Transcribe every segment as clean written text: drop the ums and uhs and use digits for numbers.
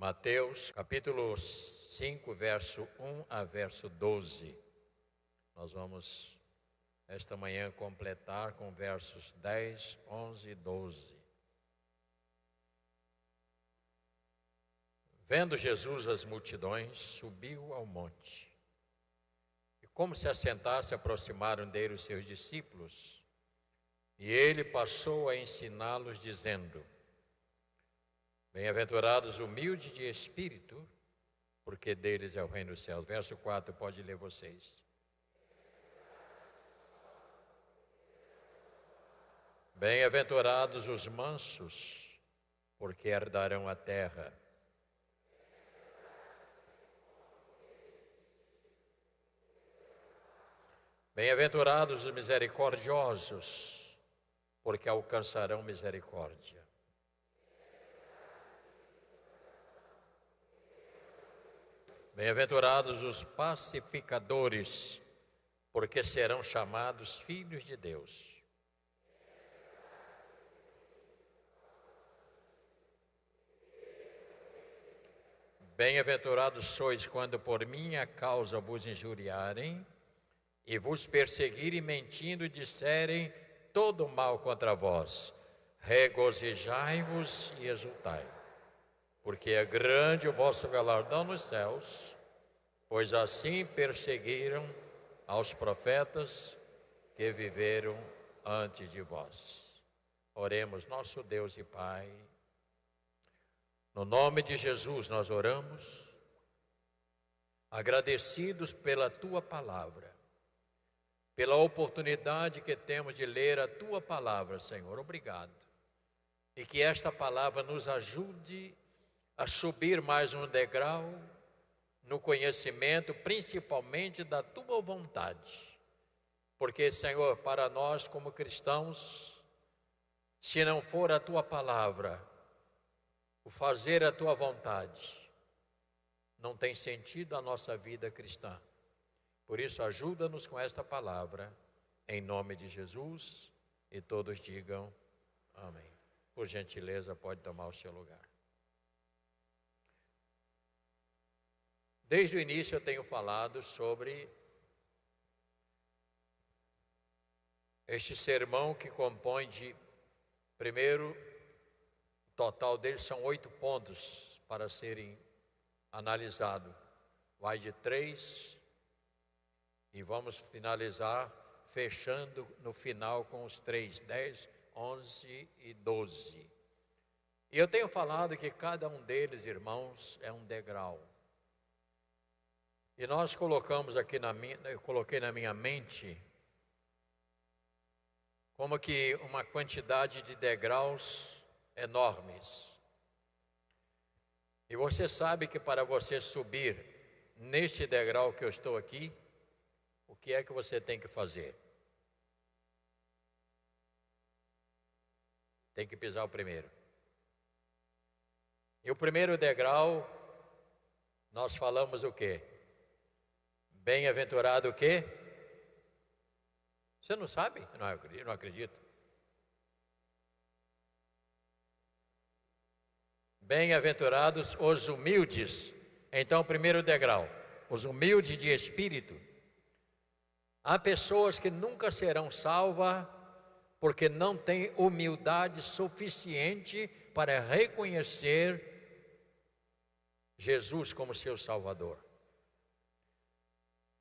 Mateus, capítulo 5, verso 1 a verso 12. Nós vamos, esta manhã, completar com versos 10, 11 e 12. Vendo Jesus as multidões, subiu ao monte. E como se assentasse, aproximaram dele os seus discípulos. E ele passou a ensiná-los, dizendo: Bem-aventurados humildes de espírito, porque deles é o reino dos céus. Verso 4, pode ler vocês. Bem-aventurados os mansos, porque herdarão a terra. Bem-aventurados os misericordiosos, porque alcançarão misericórdia. Bem-aventurados os pacificadores, porque serão chamados filhos de Deus. Bem-aventurados sois quando por minha causa vos injuriarem e vos perseguirem, mentindo, disserem todo mal contra vós. Regozijai-vos e exultai, porque é grande o vosso galardão nos céus, pois assim perseguiram aos profetas que viveram antes de vós. Oremos. Nosso Deus e Pai, no nome de Jesus nós oramos, agradecidos pela Tua palavra, pela oportunidade que temos de ler a Tua palavra, Senhor. Obrigado. E que esta palavra nos ajude a subir mais um degrau no conhecimento, principalmente da Tua vontade. Porque, Senhor, para nós como cristãos, se não for a Tua palavra, o fazer a Tua vontade, não tem sentido a nossa vida cristã. Por isso, ajuda-nos com esta palavra, em nome de Jesus, e todos digam amém. Por gentileza, pode tomar o seu lugar. Desde o início eu tenho falado sobre este sermão que compõe de, primeiro, o total deles são 8 pontos para serem analisados. Vai de 3 e vamos finalizar fechando no final com os 3, 10, 11 e 12. E eu tenho falado que cada um deles, irmãos, é um degrau. E nós colocamos aqui eu coloquei na minha mente como que uma quantidade de degraus enormes. E você sabe que para você subir neste degrau que eu estou aqui, o que é que você tem que fazer? Tem que pisar o primeiro. E o primeiro degrau, nós falamos o quê? Bem-aventurado o quê? Você não sabe? Não acredito. Bem-aventurados os humildes. Então, o primeiro degrau, os humildes de espírito. Há pessoas que nunca serão salvas porque não têm humildade suficiente para reconhecer Jesus como seu Salvador.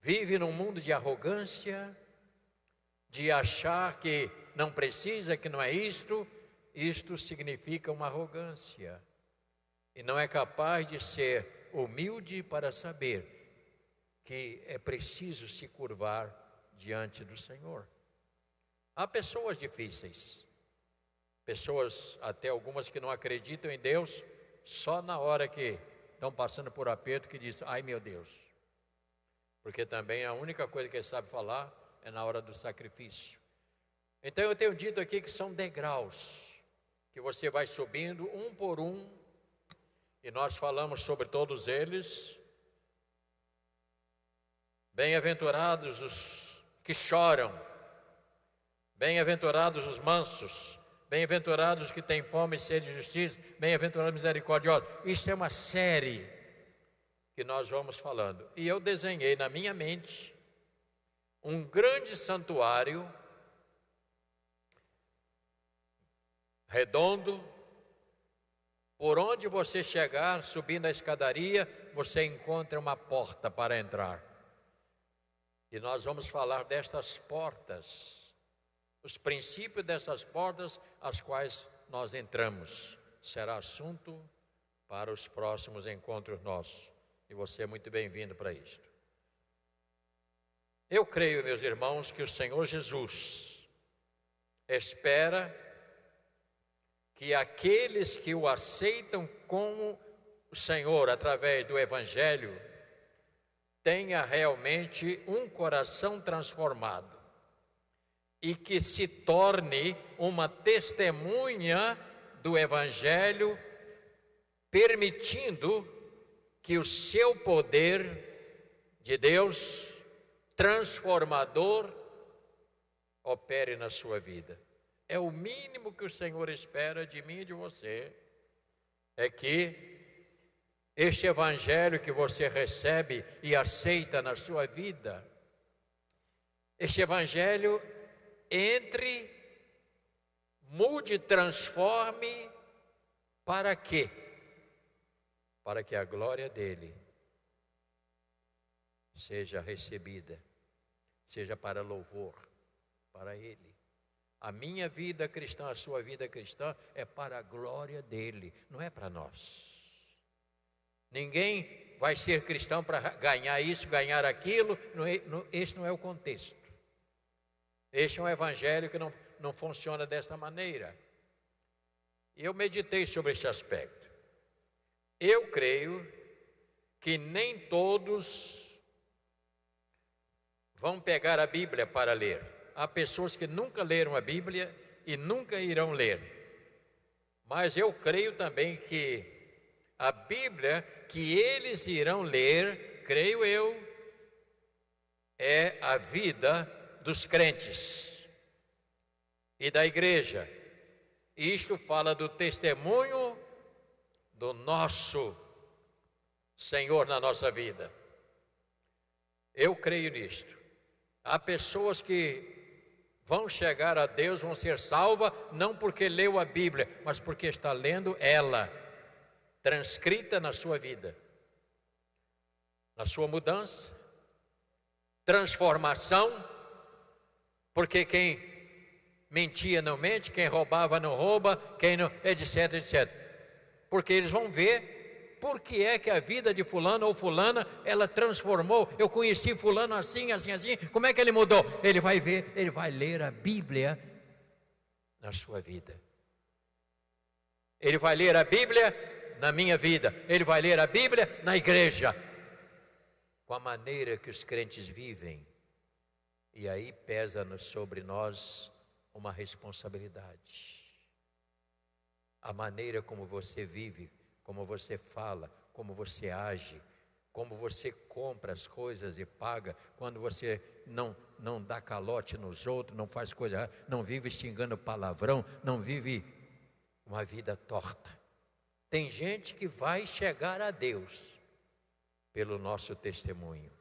Vive num mundo de arrogância, de achar que não precisa, que não é isto. Isto significa uma arrogância. E não é capaz de ser humilde para saber que é preciso se curvar diante do Senhor. Há pessoas difíceis, pessoas até algumas que não acreditam em Deus, só na hora que estão passando por aperto que diz: ai meu Deus. Porque também a única coisa que ele sabe falar é na hora do sacrifício. Então eu tenho dito aqui que são degraus, que você vai subindo um por um, e nós falamos sobre todos eles. Bem-aventurados os que choram, bem-aventurados os mansos, Bem-aventurados os que têm fome e sede de justiça, bem-aventurados misericordiosos. Isso é uma série que nós vamos falando. E eu desenhei na minha mente um grande santuário redondo, por onde você chegar, subindo a escadaria, você encontra uma porta para entrar. E nós vamos falar destas portas, os princípios dessas portas, as quais nós entramos. Será assunto para os próximos encontros nossos. E você é muito bem-vindo para isto. Eu creio, meus irmãos, que o Senhor Jesus espera que aqueles que o aceitam como o Senhor através do Evangelho tenha realmente um coração transformado e que se torne uma testemunha do Evangelho, permitindo que o seu poder de Deus transformador opere na sua vida. É o mínimo que o Senhor espera de mim e de você, é que este Evangelho que você recebe e aceita na sua vida, este Evangelho entre, mude, transforme, para quê? Para que a glória dele seja recebida, seja para louvor, para ele. A minha vida cristã, a sua vida cristã é para a glória dele, não é para nós. Ninguém vai ser cristão para ganhar isso, ganhar aquilo, este não é o contexto. Este é um evangelho que não funciona desta maneira. Eu meditei sobre este aspecto. Eu creio que nem todos vão pegar a Bíblia para ler. Há pessoas que nunca leram a Bíblia e nunca irão ler. Mas eu creio também que a Bíblia que eles irão ler, creio eu, é a vida dos crentes e da igreja. Isto fala do testemunho do nosso Senhor na nossa vida. Eu creio nisto. Há pessoas que vão chegar a Deus, vão ser salvas, não porque leu a Bíblia, mas porque está lendo ela, transcrita na sua vida, na sua mudança, transformação, porque quem mentia não mente, quem roubava não rouba, quem não, etc, etc. Porque eles vão ver por que é que a vida de fulano ou fulana, ela transformou. Eu conheci fulano assim, assim, assim, como é que ele mudou? Ele vai ver, ele vai ler a Bíblia na sua vida. Ele vai ler a Bíblia na minha vida. Ele vai ler a Bíblia na igreja. Com a maneira que os crentes vivem. E aí pesa sobre nós uma responsabilidade. A maneira como você vive, como você fala, como você age, como você compra as coisas e paga, quando você não dá calote nos outros, não faz coisa, não vive xingando palavrão, não vive uma vida torta. Tem gente que vai chegar a Deus pelo nosso testemunho.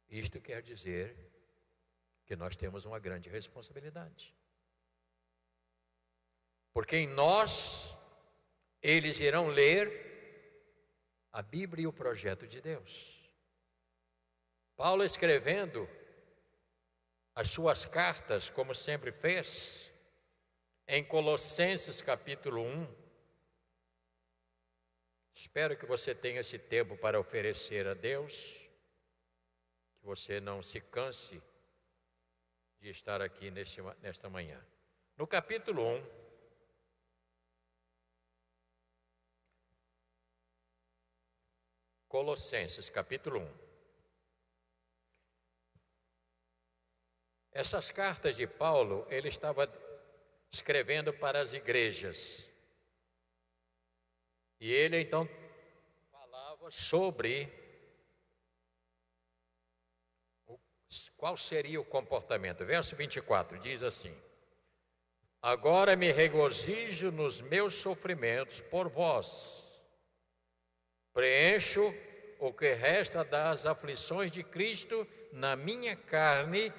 Isto quer dizer que nós temos uma grande responsabilidade. Porque em nós, eles irão ler a Bíblia e o projeto de Deus. Paulo, escrevendo as suas cartas, como sempre fez, em Colossenses capítulo 1, espero que você tenha esse tempo para oferecer a Deus, que você não se canse de estar aqui nesta manhã. No capítulo 1, Colossenses capítulo 1. Essas cartas de Paulo, ele estava escrevendo para as igrejas. E ele então falava sobre qual seria o comportamento. Verso 24 diz assim: Agora me regozijo nos meus sofrimentos por vós. Preencho o que resta das aflições de Cristo na minha carne,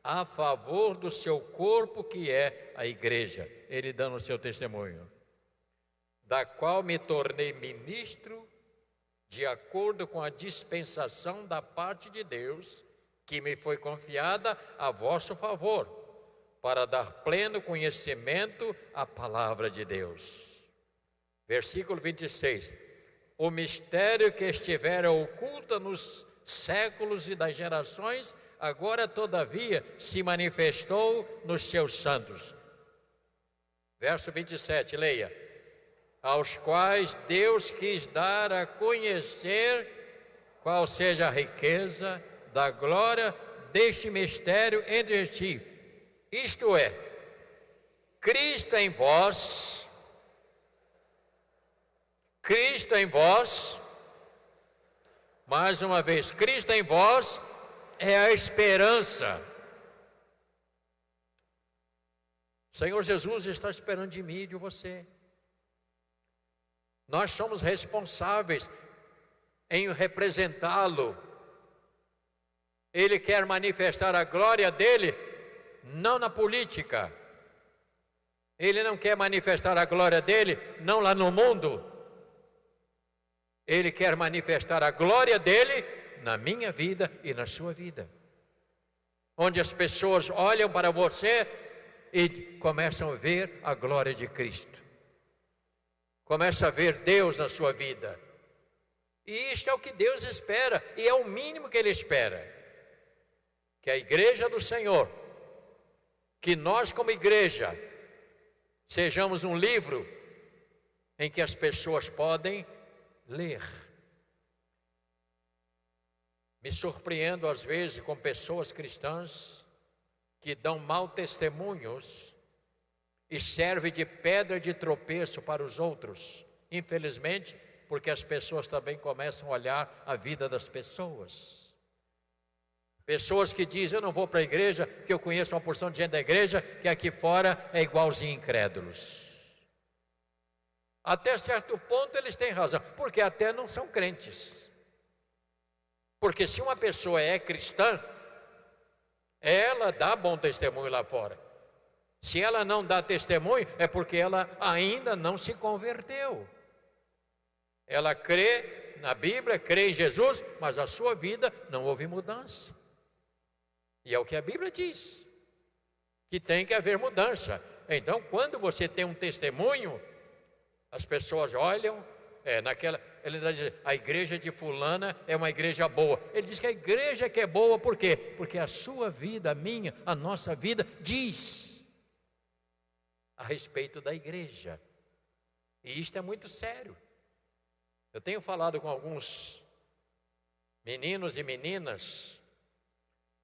a favor do seu corpo, que é a igreja. Ele dando o seu testemunho. Da qual me tornei ministro, de acordo com a dispensação da parte de Deus, que me foi confiada a vosso favor, para dar pleno conhecimento à palavra de Deus. Versículo 26. O mistério que estivera oculto nos séculos e das gerações, agora todavia se manifestou nos seus santos. Verso 27, leia. Aos quais Deus quis dar a conhecer qual seja a riqueza da glória deste mistério entre ti. Isto é, Cristo em vós, mais uma vez, Cristo em vós é a esperança. O Senhor Jesus está esperando de mim e de você. Nós somos responsáveis em representá-lo. Ele quer manifestar a glória dele, não na política. Ele não quer manifestar a glória dele, não lá no mundo. Ele quer manifestar a glória dele na minha vida e na sua vida. Onde as pessoas olham para você e começam a ver a glória de Cristo. Começa a ver Deus na sua vida. E isto é o que Deus espera, e é o mínimo que Ele espera. Que a igreja do Senhor, que nós como igreja, sejamos um livro em que as pessoas podem ler. Me surpreendo às vezes com pessoas cristãs que dão mau testemunhos e serve de pedra de tropeço para os outros, infelizmente, porque as pessoas também começam a olhar a vida das pessoas. Pessoas que dizem, eu não vou para a igreja, que eu conheço uma porção de gente da igreja, que aqui fora é igualzinho incrédulos. Até certo ponto eles têm razão, porque até não são crentes. Porque se uma pessoa é cristã, ela dá bom testemunho lá fora. Se ela não dá testemunho, é porque ela ainda não se converteu. Ela crê na Bíblia, crê em Jesus, mas a sua vida não houve mudança. E é o que a Bíblia diz, que tem que haver mudança. Então, quando você tem um testemunho, as pessoas olham, ele diz, a igreja de fulana é uma igreja boa. Ele diz que a igreja que é boa, por quê? Porque a sua vida, a minha, a nossa vida diz a respeito da igreja. E isto é muito sério. Eu tenho falado com alguns meninos e meninas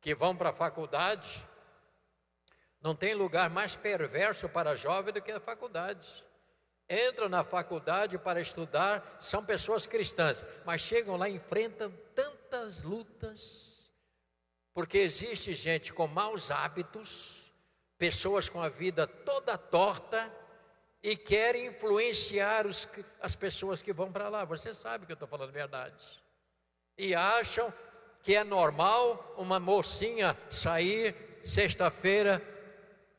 que vão para a faculdade. Não tem lugar mais perverso para jovem do que a faculdade. Entram na faculdade para estudar, são pessoas cristãs, mas chegam lá e enfrentam tantas lutas, porque existe gente com maus hábitos, pessoas com a vida toda torta e querem influenciar as pessoas que vão para lá. Você sabe que eu estou falando a verdade. E acham que é normal uma mocinha sair sexta-feira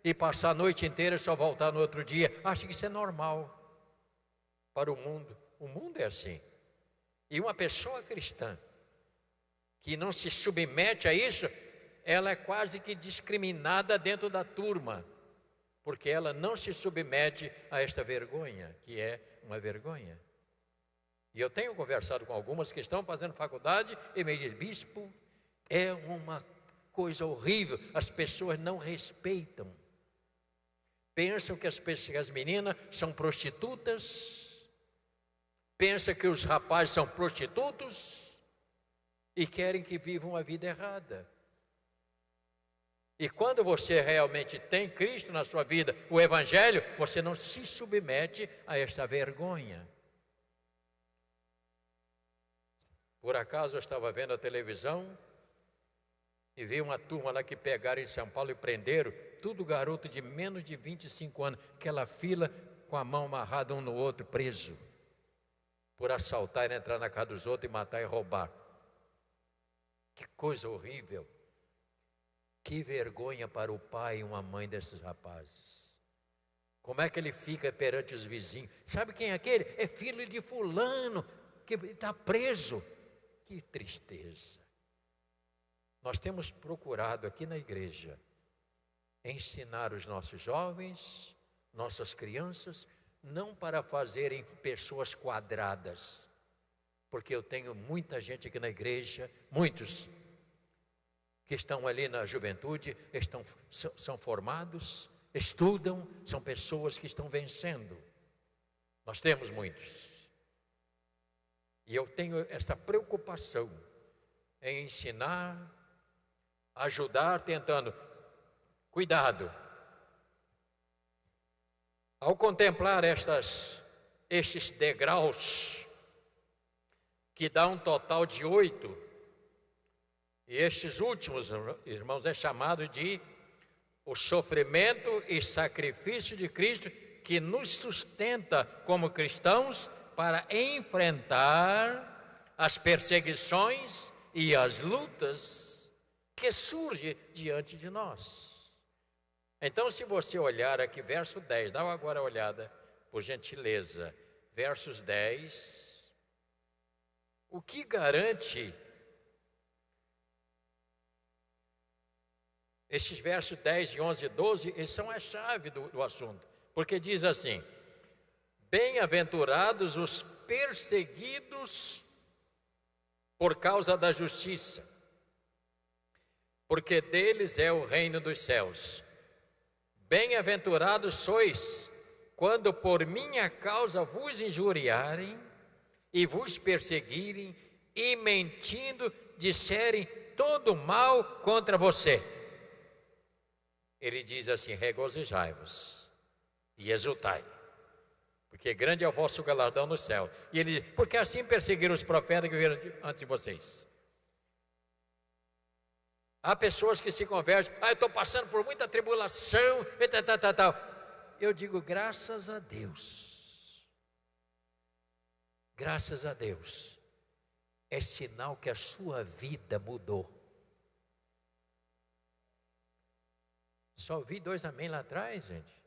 e passar a noite inteira e só voltar no outro dia. Acha que isso é normal para o mundo. O mundo é assim. E uma pessoa cristã que não se submete a isso, ela é quase que discriminada dentro da turma, porque ela não se submete a esta vergonha, que é uma vergonha. E eu tenho conversado com algumas que estão fazendo faculdade e me dizem, bispo, é uma coisa horrível, as pessoas não respeitam. Pensam que as meninas são prostitutas, pensam que os rapazes são prostitutos e querem que vivam uma vida errada. E quando você realmente tem Cristo na sua vida, o Evangelho, você não se submete a esta vergonha. Por acaso eu estava vendo a televisão E veio uma turma lá que pegaram em São Paulo e prenderam, tudo garoto de menos de 25 anos, aquela fila com a mão amarrada um no outro, preso, por assaltar e entrar na casa dos outros e matar e roubar. Que coisa horrível. Que vergonha para o pai e uma mãe desses rapazes. Como é que ele fica perante os vizinhos? Sabe quem é aquele? É filho de fulano, que está preso. Que tristeza. Nós temos procurado aqui na igreja ensinar os nossos jovens, nossas crianças, não para fazerem pessoas quadradas, porque eu tenho muita gente aqui na igreja, muitos que estão ali na juventude, são formados, estudam, são pessoas que estão vencendo. Nós temos muitos. E eu tenho essa preocupação em ensinar, ajudar, tentando. Cuidado. Ao contemplar estes degraus, que dá um total de 8, e estes últimos, irmãos, é chamado de o sofrimento e sacrifício de Cristo, que nos sustenta como cristãos para enfrentar as perseguições e as lutas que surgem diante de nós. Então, se você olhar aqui, verso 10, dá agora uma olhada, por gentileza, versos 10, o que garante, esses versos 10 e 11 e 12, eles são a chave do assunto, porque diz assim: bem-aventurados os perseguidos por causa da justiça, porque deles é o reino dos céus. Bem-aventurados sois, quando por minha causa vos injuriarem e vos perseguirem, e mentindo disserem todo mal contra você. Ele diz assim: regozijai-vos e exultai, porque grande é o vosso galardão no céu. E ele diz: porque assim perseguiram os profetas que vieram antes de vocês. Há pessoas que se convertem: eu estou passando por muita tribulação, tal. Eu digo, graças a Deus. Graças a Deus. É sinal que a sua vida mudou. Só ouvi 2 amém lá atrás, gente.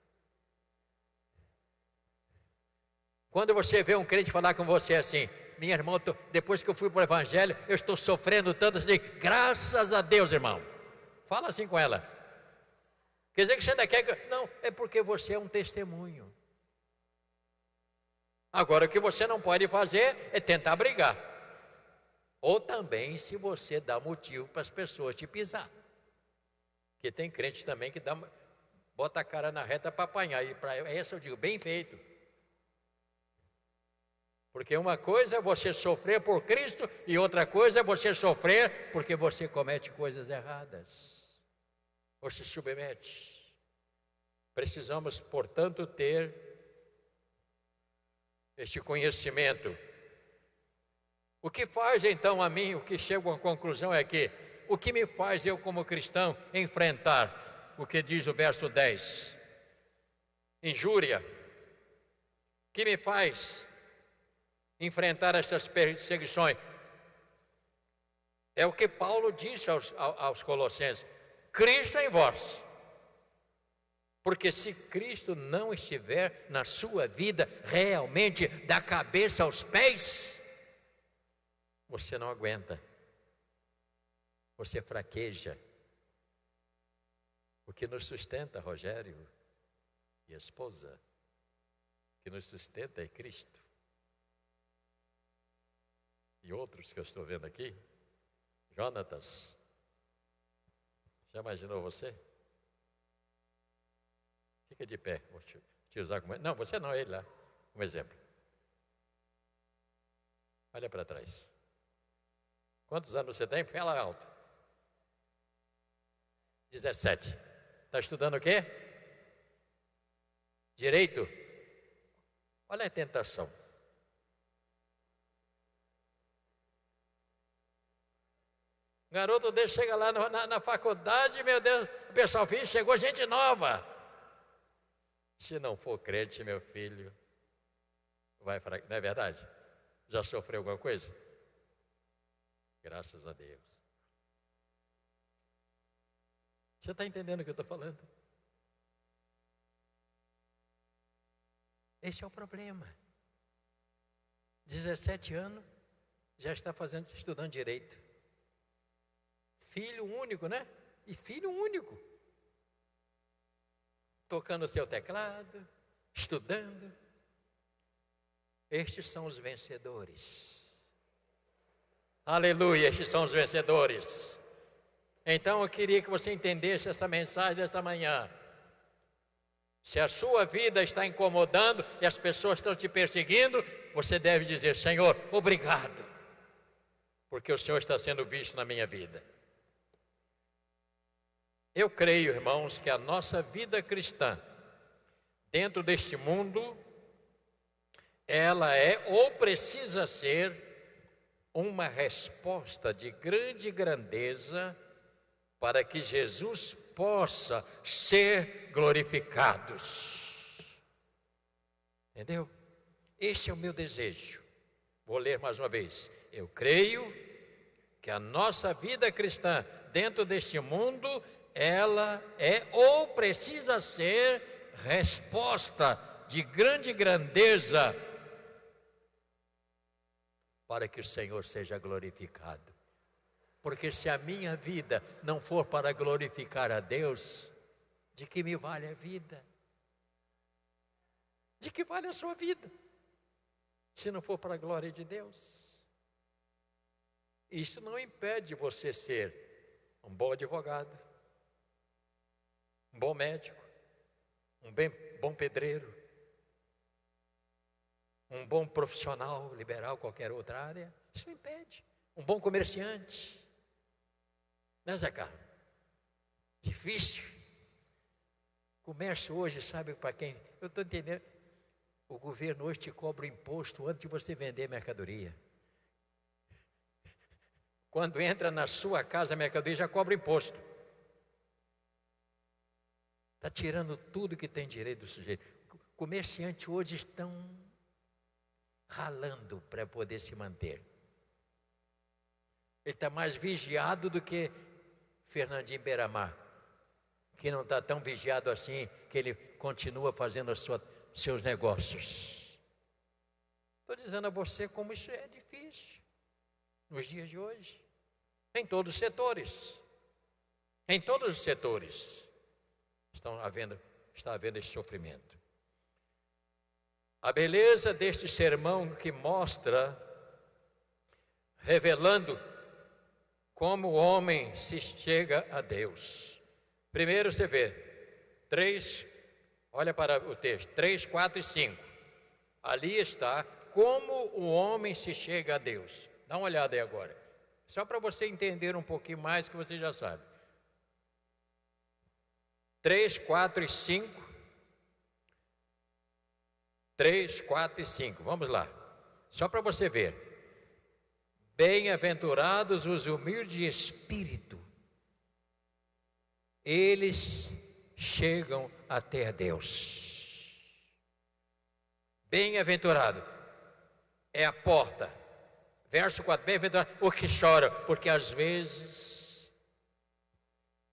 Quando você vê um crente falar com você assim: minha irmã, depois que eu fui para o evangelho, eu estou sofrendo tanto, assim, graças a Deus, irmão. Fala assim com ela. Quer dizer que você ainda quer que... Não, é porque você é um testemunho. Agora, o que você não pode fazer é tentar brigar. Ou também, se você dá motivo para as pessoas te pisar. Porque tem crente também que bota a cara na reta para apanhar. E para essa eu digo, bem feito. Porque uma coisa é você sofrer por Cristo e outra coisa é você sofrer porque você comete coisas erradas ou se submete. Precisamos, portanto, ter este conhecimento. O que faz então a mim, o que chego à conclusão é que o que me faz eu como cristão enfrentar o que diz o verso 10? Injúria. O que me faz enfrentar essas perseguições? É o que Paulo disse aos Colossenses: Cristo em vós. Porque se Cristo não estiver na sua vida realmente da cabeça aos pés, você não aguenta, você fraqueja. O que nos sustenta, Rogério e a esposa, o que nos sustenta é Cristo. E outros que eu estou vendo aqui, Jonatas, já imaginou você? Fica de pé, vou te usar como... Não, você não, ele lá, como exemplo. Olha para trás. Quantos anos você tem? Fala alto. 17. Está estudando o quê? Direito? Olha a tentação. Garoto dele chega lá na faculdade, meu Deus, o pessoal filho, chegou gente nova. Se não for crente, meu filho, vai fraquejar. Não é verdade? Já sofreu alguma coisa? Graças a Deus. Você está entendendo o que eu estou falando? Esse é o problema. 17 anos, já está estudando direito. Filho único, né? E filho único. Tocando o seu teclado, estudando. Estes são os vencedores. Aleluia, estes são os vencedores. Então eu queria que você entendesse essa mensagem desta manhã. Se a sua vida está incomodando e as pessoas estão te perseguindo, você deve dizer: Senhor, obrigado, porque o Senhor está sendo visto na minha vida. Eu creio, irmãos, que a nossa vida cristã, dentro deste mundo, ela é ou precisa ser uma resposta de grande grandeza para que Jesus possa ser glorificado. Entendeu? Este é o meu desejo. Vou ler mais uma vez. Eu creio que a nossa vida cristã dentro deste mundo, ela é ou precisa ser resposta de grande grandeza para que o Senhor seja glorificado. Porque se a minha vida não for para glorificar a Deus, de que me vale a vida? De que vale a sua vida? Se não for para a glória de Deus. Isso não impede você ser um bom advogado, um bom médico, um bom pedreiro, um bom profissional liberal, qualquer outra área. Isso não impede. Um bom comerciante. Não é, Zé Carlos? Difícil. Comércio hoje, sabe para quem? Eu estou entendendo. O governo hoje te cobra o imposto antes de você vender mercadoria. Quando entra na sua casa a mercadoria, já cobra imposto. Está tirando tudo que tem direito do sujeito. Comerciantes hoje estão ralando para poder se manter. Ele está mais vigiado do que Fernandinho Beiramar, que não está tão vigiado assim, que ele continua fazendo seus negócios. Estou dizendo a você como isso é difícil nos dias de hoje, em todos os setores. Em todos os setores está havendo esse sofrimento. A beleza deste sermão que mostra, revelando como o homem se chega a Deus. Primeiro você vê, 3, olha para o texto, 3, 4 e 5. Ali está como o homem se chega a Deus. Dá uma olhada aí agora. Só para você entender um pouquinho mais que você já sabe. 3, 4 e 5. 3, 4 e 5. Vamos lá. Só para você ver. Bem-aventurados os humildes de espírito. Eles chegam até a Deus. Bem-aventurado é a porta. Verso 4, bem-aventurado o que chora, porque às vezes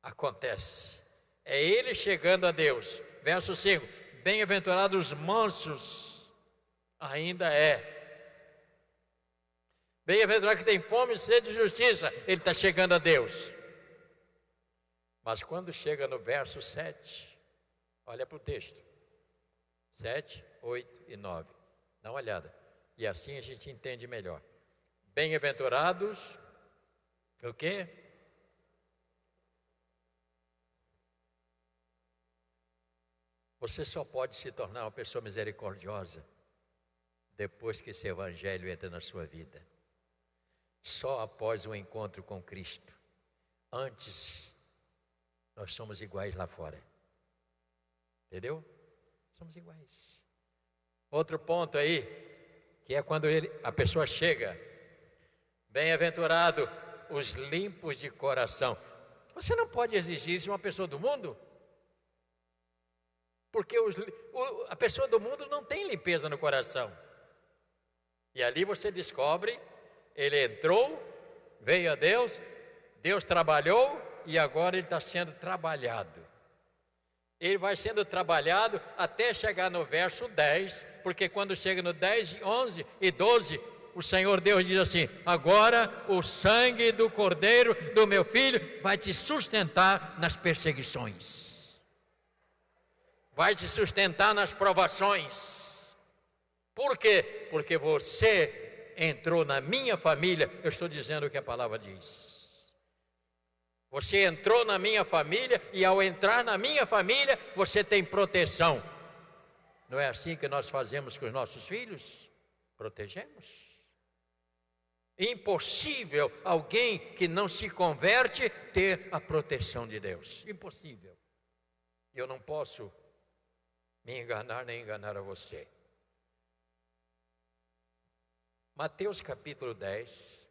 acontece. É ele chegando a Deus. Verso 5, bem-aventurados os mansos, ainda é. Bem-aventurado que tem fome e sede de justiça, ele está chegando a Deus. Mas quando chega no verso 7, olha para o texto, 7, 8 e 9, dá uma olhada, e assim a gente entende melhor. Bem-aventurados, o quê? Você só pode se tornar uma pessoa misericordiosa depois que esse evangelho entra na sua vida. Só após o encontro com Cristo. Antes, nós somos iguais lá fora. Entendeu? Somos iguais. Outro ponto aí, que é quando a pessoa chega. Bem-aventurado os limpos de coração. Você não pode exigir isso de uma pessoa do mundo, porque a pessoa do mundo não tem limpeza no coração. E ali você descobre, ele entrou, veio a Deus, Deus trabalhou e agora ele está sendo trabalhado. Ele vai sendo trabalhado até chegar no verso 10, porque quando chega no 10, 11 e 12, o Senhor Deus diz assim: agora o sangue do Cordeiro do meu filho vai te sustentar nas perseguições, vai te sustentar nas provações. Por quê? Porque você entrou na minha família. Eu estou dizendo o que a palavra diz. Você entrou na minha família, e ao entrar na minha família, você tem proteção. Não é assim que nós fazemos com os nossos filhos? Protegemos. Impossível alguém que não se converte ter a proteção de Deus. Impossível. Eu não posso me enganar nem enganar a você. Mateus capítulo 10,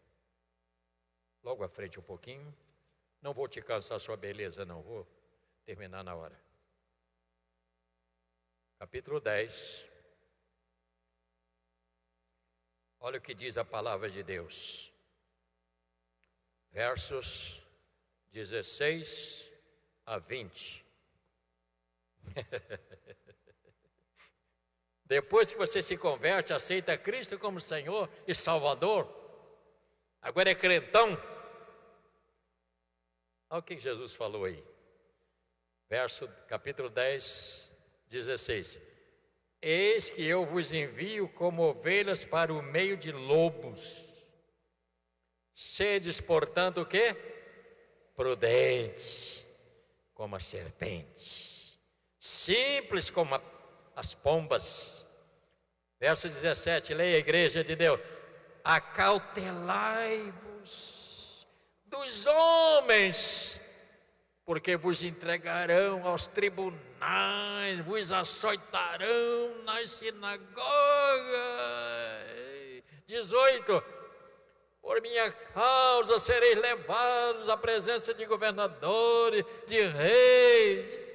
logo à frente um pouquinho. Não vou te cansar a sua beleza, não, vou terminar na hora. Capítulo 10. Olha o que diz a palavra de Deus. Versos 16 a 20. Depois que você se converte, aceita Cristo como Senhor e Salvador, agora é crentão. Olha o que Jesus falou aí. Capítulo 10, 16. Eis que eu vos envio como ovelhas para o meio de lobos. Sedes, portanto, o quê? Prudentes como a serpente, simples como as pombas. Verso 17, leia a igreja de Deus. Acautelai-vos dos homens, porque vos entregarão aos tribunais, vos açoitarão nas sinagogas. 18, por minha causa sereis levados à presença de governadores, de reis,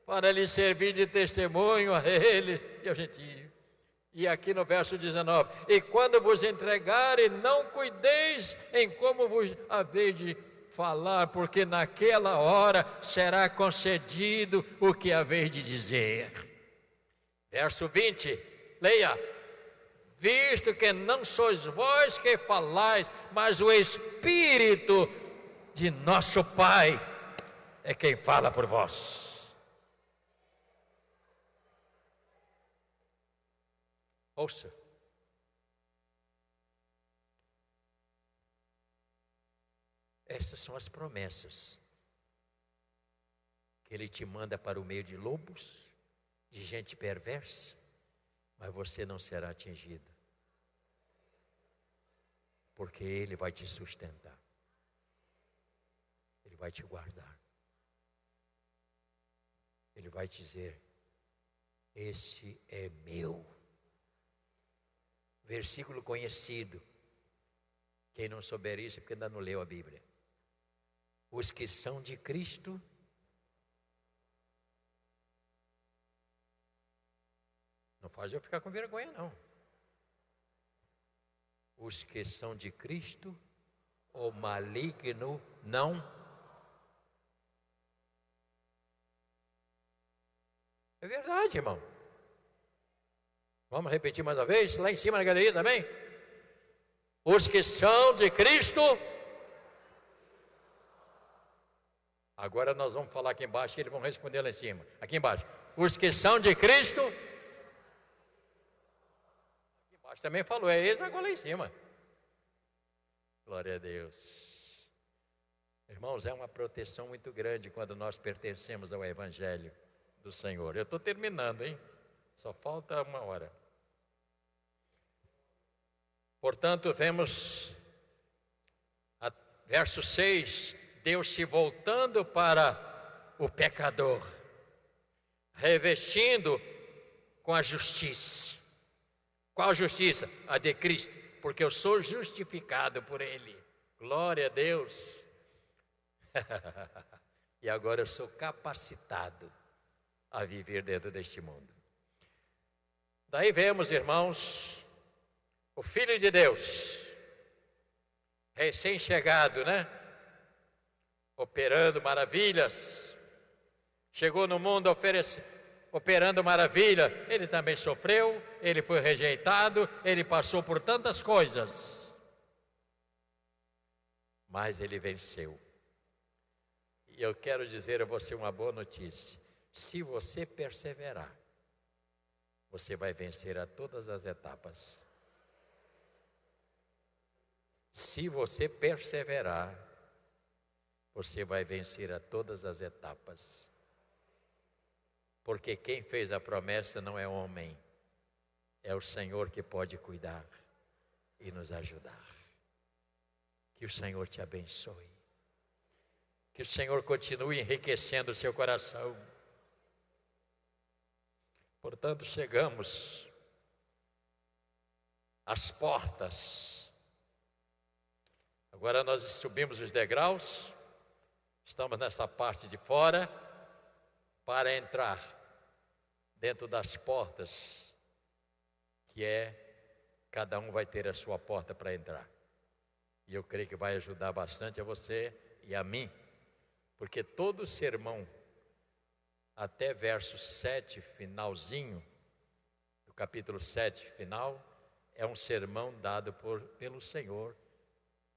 para lhes servir de testemunho a ele e aos gentios. E aqui no verso 19, e quando vos entregarem, não cuideis em como vos haveis de falar, porque naquela hora será concedido o que haveis de dizer. Verso 20, leia. Visto que não sois vós que falais, mas o Espírito de nosso Pai é quem fala por vós. Ouça. Essas são as promessas que Ele te manda para o meio de lobos, de gente perversa, mas você não será atingido, porque Ele vai te sustentar, Ele vai te guardar, Ele vai te dizer: esse é meu. Versículo conhecido. Quem não souber isso é porque ainda não leu a Bíblia. Os que são de Cristo não faz eu ficar com vergonha, não. Os que são de Cristo, o maligno não. É verdade, irmão. Vamos repetir mais uma vez, lá em cima na galeria também. Os que são de Cristo. Agora nós vamos falar aqui embaixo e eles vão responder lá em cima. Aqui embaixo. Os que são de Cristo. Aqui embaixo também falou, é eles agora lá em cima. Glória a Deus. Irmãos, é uma proteção muito grande quando nós pertencemos ao Evangelho do Senhor. Eu estou terminando, hein? Só falta uma hora. Portanto, vemos verso 6, Deus se voltando para o pecador, revestindo com a justiça. Qual justiça? A de Cristo, porque eu sou justificado por Ele. Glória a Deus. E agora eu sou capacitado a viver dentro deste mundo. Daí vemos, irmãos, o Filho de Deus, recém-chegado, né? Operando maravilhas. Chegou no mundo operando maravilha. Ele também sofreu, ele foi rejeitado, ele passou por tantas coisas. Mas ele venceu. E eu quero dizer a você uma boa notícia. Se você perseverar, você vai vencer a todas as etapas. Se você perseverar, você vai vencer a todas as etapas. Porque quem fez a promessa não é homem, é o Senhor que pode cuidar e nos ajudar. Que o Senhor te abençoe. Que o Senhor continue enriquecendo o seu coração. Portanto, chegamos às portas. Agora nós subimos os degraus, estamos nesta parte de fora, para entrar dentro das portas, que cada um vai ter a sua porta para entrar. E eu creio que vai ajudar bastante a você e a mim, porque todo sermão, até verso 7, finalzinho, do capítulo 7, final, é um sermão dado pelo Senhor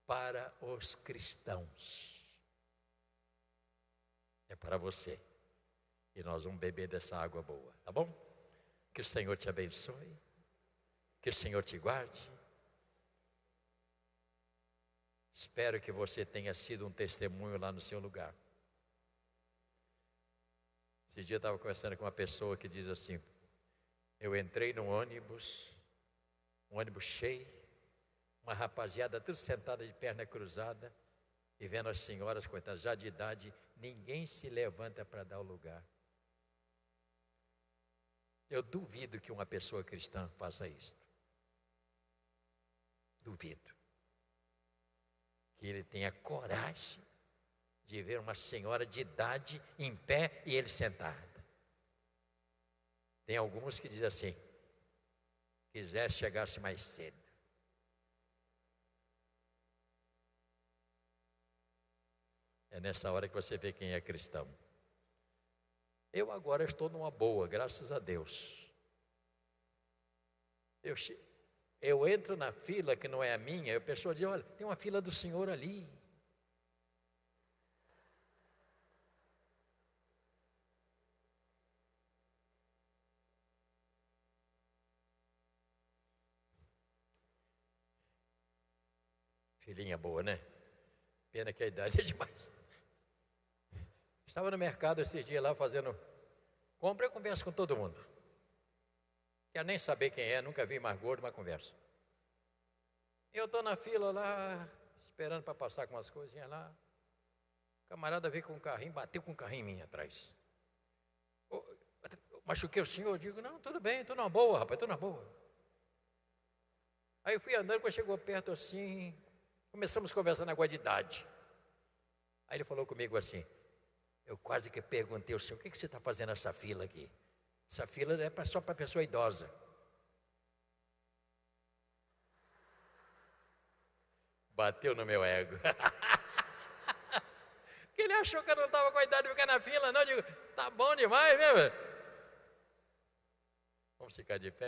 para os cristãos. É para você. E nós vamos beber dessa água boa, tá bom? Que o Senhor te abençoe, que o Senhor te guarde. Espero que você tenha sido um testemunho lá no seu lugar. Esse dia eu estava conversando com uma pessoa que diz assim: eu entrei num ônibus, um ônibus cheio, uma rapaziada tudo sentada de perna cruzada, e vendo as senhoras, coitadas, já de idade, ninguém se levanta para dar o lugar. Eu duvido que uma pessoa cristã faça isso. Duvido. Que ele tenha coragem de ver uma senhora de idade em pé e ele sentado. Tem alguns que dizem assim: quisesse chegasse mais cedo. É nessa hora que você vê quem é cristão. Eu agora estou numa boa, graças a Deus. Eu entro na fila que não é a minha, e a pessoa diz: olha, tem uma fila do senhor ali. Filhinha boa, né? Pena que a idade é demais. Estava no mercado esses dias lá fazendo compra, eu converso com todo mundo. Quero nem saber quem é, nunca vi mais gordo, mas converso. Eu estou na fila lá, esperando para passar com umas coisinhas lá. O camarada veio com um carrinho, bateu com um carrinho em mim atrás. Machuquei o senhor? Eu digo: não, tudo bem, estou na boa, rapaz, estou na boa. Aí eu fui andando, quando chegou perto assim, começamos a conversar na negócio de idade. Aí ele falou comigo assim: eu quase que perguntei ao senhor: o que você está fazendo nessa fila aqui? Essa fila é só para pessoa idosa. Bateu no meu ego. Ele achou que eu não estava com a idade de ficar na fila, não. Eu digo: tá bom demais, né, velho? Vamos ficar de pé.